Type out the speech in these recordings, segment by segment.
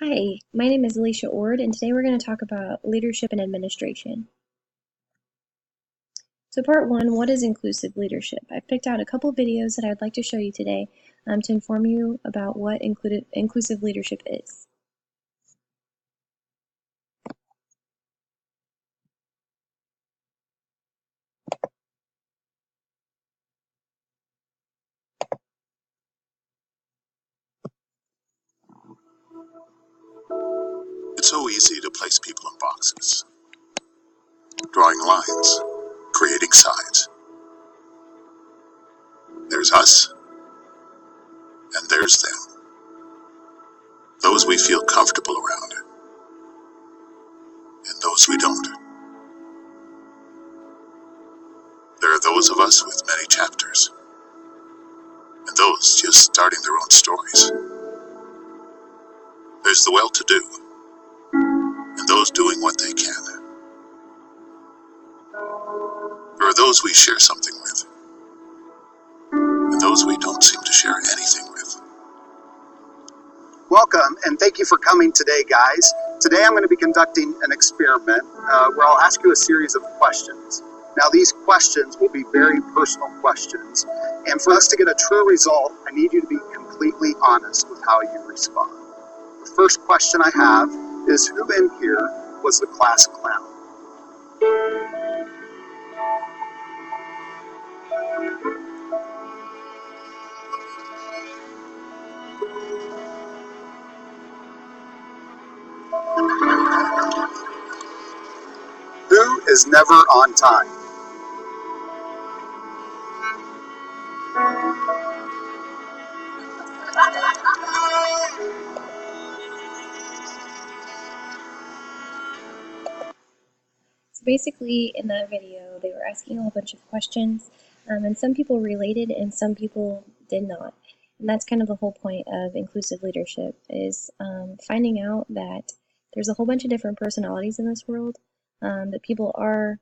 Hi, my name is Alicia Ord, and today we're going to talk about leadership and administration. So part one, what is inclusive leadership? I've picked out a couple videos that I'd like to show you today to inform you about what inclusive leadership is. It's so easy to place people in boxes, drawing lines, creating sides. There's us, and there's them. Those we feel comfortable around, and those we don't. There are those of us with many chapters, and those just starting their own stories. There's the well-to-do, and those doing what they can. There are those we share something with, and those we don't seem to share anything with. Welcome, and thank you for coming today, guys. Today I'm going to be conducting an experiment where I'll ask you a series of questions. Now, these questions will be very personal questions, and for us to get a true result, I need you to be completely honest with how you respond. The first question I have is, who in here was the class clown? Who is never on time? So basically, in that video, they were asking a whole bunch of questions, and some people related and some people did not. And that's kind of the whole point of inclusive leadership, is finding out that there's a whole bunch of different personalities in this world that people are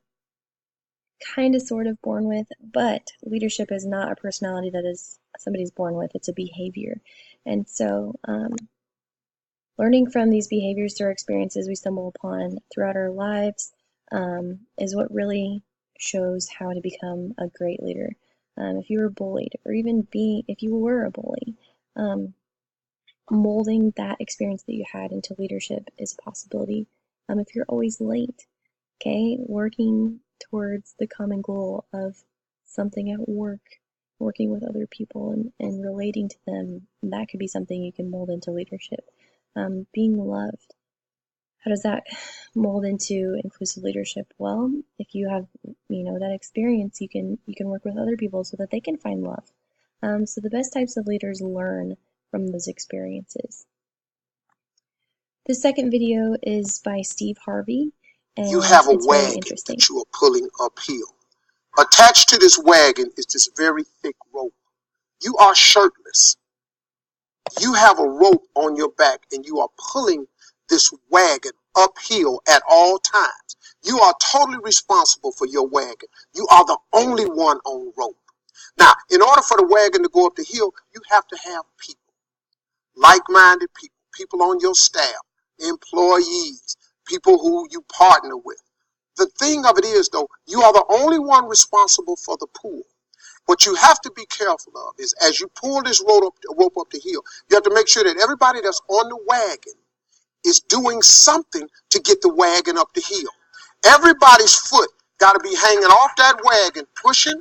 kind of sort of born with, but leadership is not a personality that is somebody's born with, it's a behavior. And so learning from these behaviors through our experiences we stumble upon throughout our lives is what really shows how to become a great leader. If you were bullied, or even if you were a bully, molding that experience that you had into leadership is a possibility. If you're always late, okay, working towards the common goal of something at work, working with other people and relating to them, that could be something you can mold into leadership. Being loved, how does that mold into inclusive leadership? Well, if you have that experience, you can work with other people so that they can find love. So the best types of leaders learn from those experiences. The second video is by Steve Harvey, and You have a it's very wagon interesting. that you are pulling uphill. Attached to this wagon is this very thick rope. You are shirtless. You have a rope on your back, and you are pulling this wagon uphill at all times. You are totally responsible for your wagon. You are the only one on rope. Now, in order for the wagon to go up the hill, you have to have people, like-minded people, people on your staff, employees, people who you partner with. The thing of it is, though, you are the only one responsible for the pull. What you have to be careful of is, as you pull this rope up the hill, you have to make sure that everybody that's on the wagon is doing something to get the wagon up the hill. Everybody's foot got to be hanging off that wagon, pushing.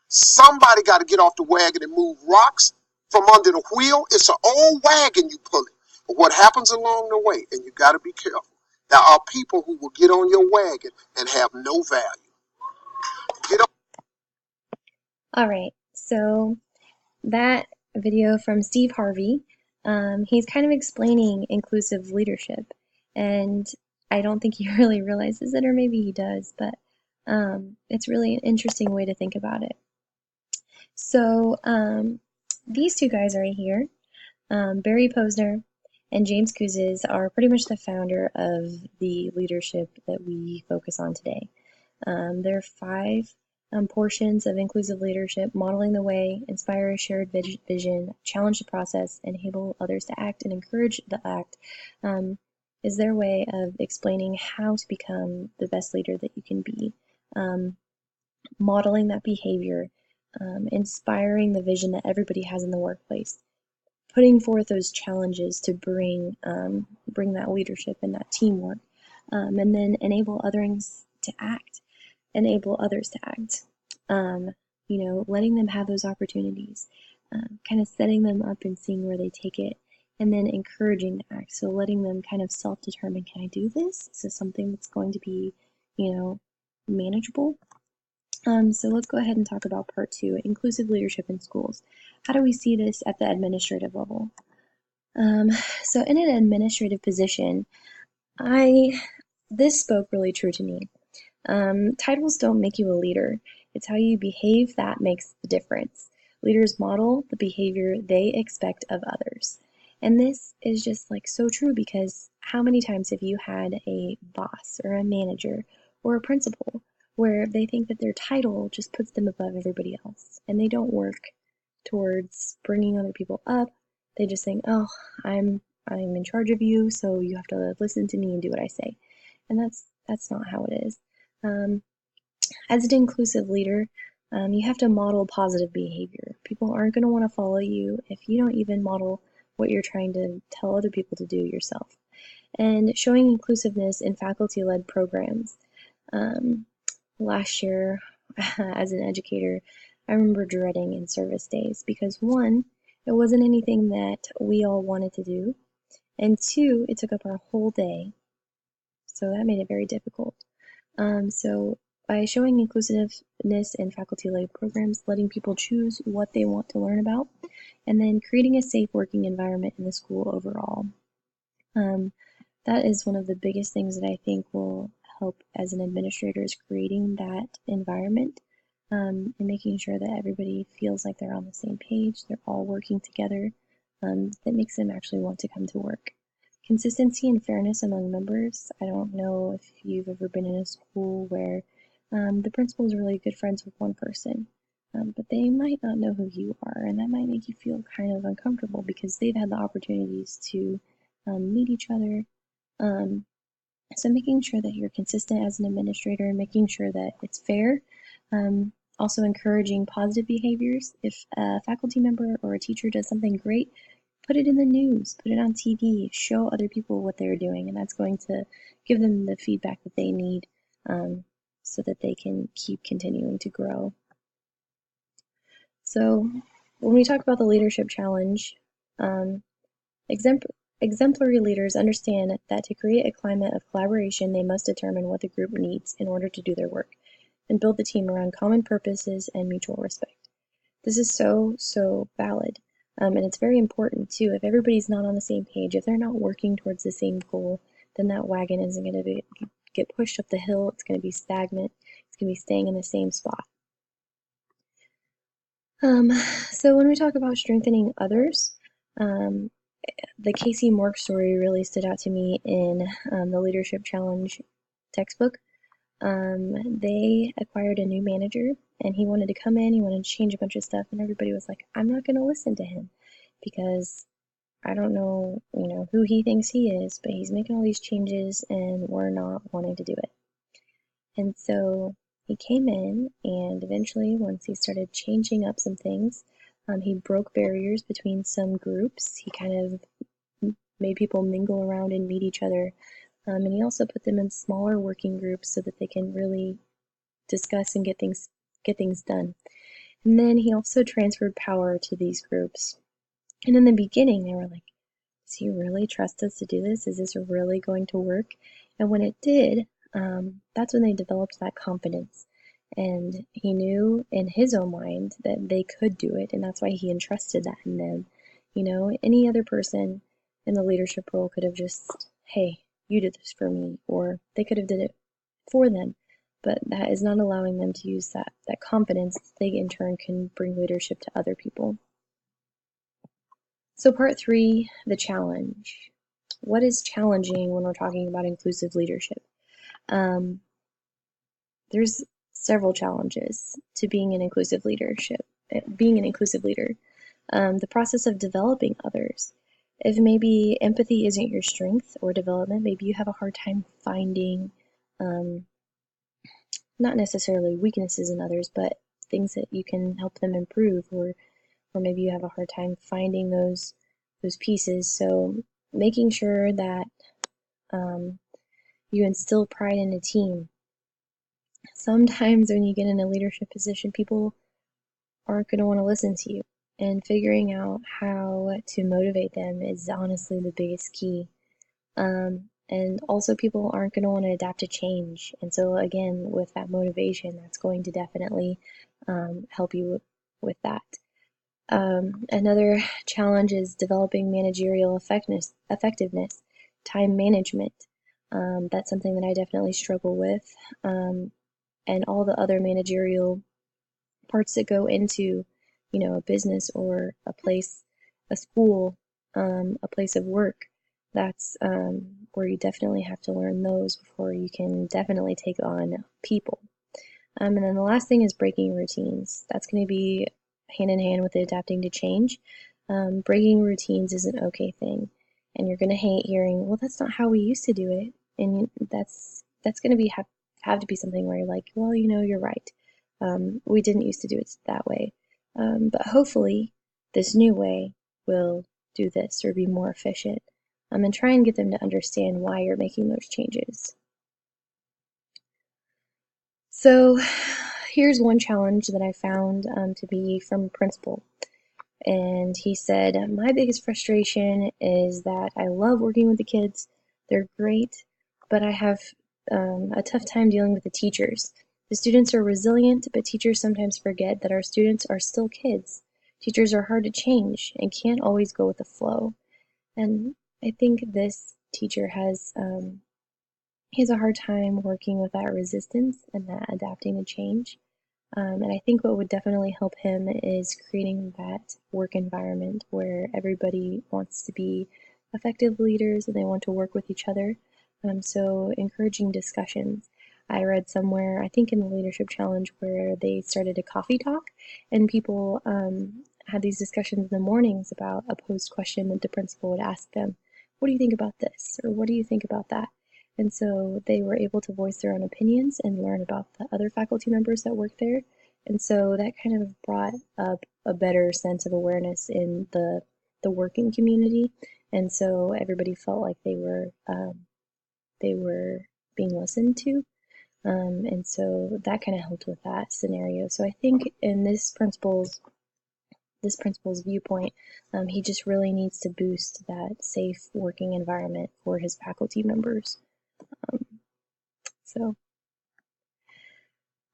Somebody got to get off the wagon and move rocks from under the wheel. It's an old wagon you pulling. But what happens along the way, and you got to be careful, there are people who will get on your wagon and have no value. Get on. All right, so that video from Steve Harvey, he's kind of explaining inclusive leadership, and I don't think he really realizes it, or maybe he does, but it's really an interesting way to think about it. So these two guys right here, Barry Posner and James Kouzes, are pretty much the founder of the leadership that we focus on today. They're 5 portions of inclusive leadership, modeling the way, inspire a shared vision, challenge the process, enable others to act, and encourage the act, is their way of explaining how to become the best leader that you can be. Modeling that behavior, inspiring the vision that everybody has in the workplace, putting forth those challenges to bring that leadership and that teamwork, and then enable others to act. Letting them have those opportunities, kind of setting them up and seeing where they take it, and then encouraging the act. So letting them kind of self-determine, can I do this? Is this something that's going to be, manageable? So let's go ahead and talk about part 2, inclusive leadership in schools. How do we see this at the administrative level? So in an administrative position, this spoke really true to me. Titles don't make you a leader. It's how you behave that makes the difference. Leaders model the behavior they expect of others. And this is just like so true, because how many times have you had a boss or a manager or a principal where they think that their title just puts them above everybody else, and they don't work towards bringing other people up? They just think, oh, I'm in charge of you, so you have to listen to me and do what I say. And that's not how it is. As an inclusive leader, you have to model positive behavior. People aren't going to want to follow you if you don't even model what you're trying to tell other people to do yourself. And showing inclusiveness in faculty-led programs. Last year, as an educator, I remember dreading in-service days because 1, it wasn't anything that we all wanted to do, and 2, it took up our whole day, so that made it very difficult. So by showing inclusiveness in faculty-led programs, letting people choose what they want to learn about, and then creating a safe working environment in the school overall. That is one of the biggest things that I think will help as an administrator, is creating that environment, and making sure that everybody feels like they're on the same page, they're all working together, that makes them actually want to come to work. Consistency and fairness among members. I don't know if you've ever been in a school where the principal is really good friends with one person, but they might not know who you are, and that might make you feel kind of uncomfortable because they've had the opportunities to meet each other. So making sure that you're consistent as an administrator and making sure that it's fair. Also encouraging positive behaviors. If a faculty member or a teacher does something great, put it in the news, put it on TV, show other people what they're doing, and that's going to give them the feedback that they need, so that they can keep continuing to grow. So when we talk about the leadership challenge, exemplary leaders understand that to create a climate of collaboration, they must determine what the group needs in order to do their work, and build the team around common purposes and mutual respect. This is so valid. And it's very important too. If everybody's not on the same page, if they're not working towards the same goal, then that wagon isn't going to get pushed up the hill. It's going to be stagnant. It's going to be staying in the same spot. So when we talk about strengthening others, the Casey Mork story really stood out to me in the Leadership Challenge textbook. They acquired a new manager, and he wanted to come in, he wanted to change a bunch of stuff, and everybody was like, I'm not going to listen to him because I don't know, who he thinks he is, but he's making all these changes and we're not wanting to do it. And so he came in, and eventually, once he started changing up some things, he broke barriers between some groups. He kind of made people mingle around and meet each other. And he also put them in smaller working groups so that they can really discuss and get things done. And then he also transferred power to these groups. And in the beginning, they were like, does he really trust us to do this? Is this really going to work? And when it did, that's when they developed that confidence. And he knew in his own mind that they could do it, and that's why he entrusted that in them. Any other person in the leadership role could have just, hey, you did this for me, or they could have did it for them, but that is not allowing them to use that confidence. They in turn can bring leadership to other people. So part 3, the challenge. What is challenging when we're talking about inclusive leadership? There's several challenges to being an inclusive leader. The process of developing others. If maybe empathy isn't your strength or development, maybe you have a hard time finding not necessarily weaknesses in others, but things that you can help them improve, or maybe you have a hard time finding those pieces. So making sure that you instill pride in a team. Sometimes when you get in a leadership position, people aren't going to want to listen to you, and figuring out how to motivate them is honestly the biggest key. And also, people aren't going to want to adapt to change, and so again, with that motivation, that's going to definitely help you with that. Another challenge is developing managerial effectiveness, time management. That's something that I definitely struggle with, and all the other managerial parts that go into, a business or a place, a school, a place of work. That's where you definitely have to learn those before you can definitely take on people. And then the last thing is breaking routines. That's going to be hand in hand with adapting to change. Breaking routines is an okay thing, and you're going to hate hearing, well, that's not how we used to do it, and that's going to be have to be something where you're like, well, you're right. We didn't used to do it that way, but hopefully this new way will do this or be more efficient, and try and get them to understand why you're making those changes. So here's one challenge that I found to be from a principal. And he said, my biggest frustration is that I love working with the kids. They're great, but I have a tough time dealing with the teachers. The students are resilient, but teachers sometimes forget that our students are still kids. Teachers are hard to change and can't always go with the flow. And I think this teacher has he has a hard time working with that resistance and that adapting to change. And I think what would definitely help him is creating that work environment where everybody wants to be effective leaders and they want to work with each other. So encouraging discussions. I read somewhere, I think in the Leadership Challenge, where they started a coffee talk, and people had these discussions in the mornings about a posed question that the principal would ask them. What do you think about this? Or what do you think about that? And so they were able to voice their own opinions and learn about the other faculty members that work there. And so that kind of brought up a better sense of awareness in the working community. And so everybody felt like they were being listened to. And so that kind of helped with that scenario. So I think in this principal's viewpoint, he just really needs to boost that safe working environment for his faculty members. So,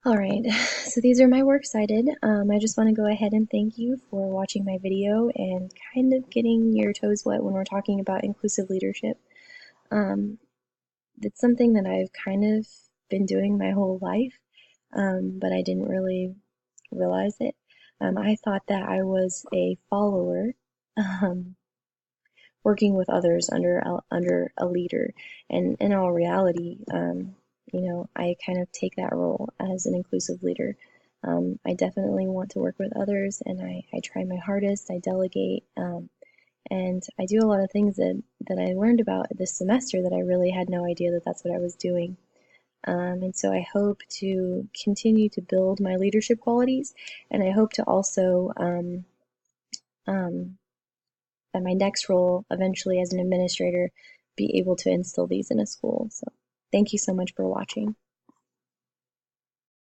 all right, so these are my works cited. I just want to go ahead and thank you for watching my video and kind of getting your toes wet when we're talking about inclusive leadership. It's something that I've kind of been doing my whole life, but I didn't really realize it. I thought that I was a follower, working with others under a leader, and in all reality, I kind of take that role as an inclusive leader. I definitely want to work with others, and I try my hardest. I delegate, and I do a lot of things that I learned about this semester that I really had no idea that that's what I was doing. And so I hope to continue to build my leadership qualities, and I hope to also that my next role eventually as an administrator be able to instill these in a school. So thank you so much for watching.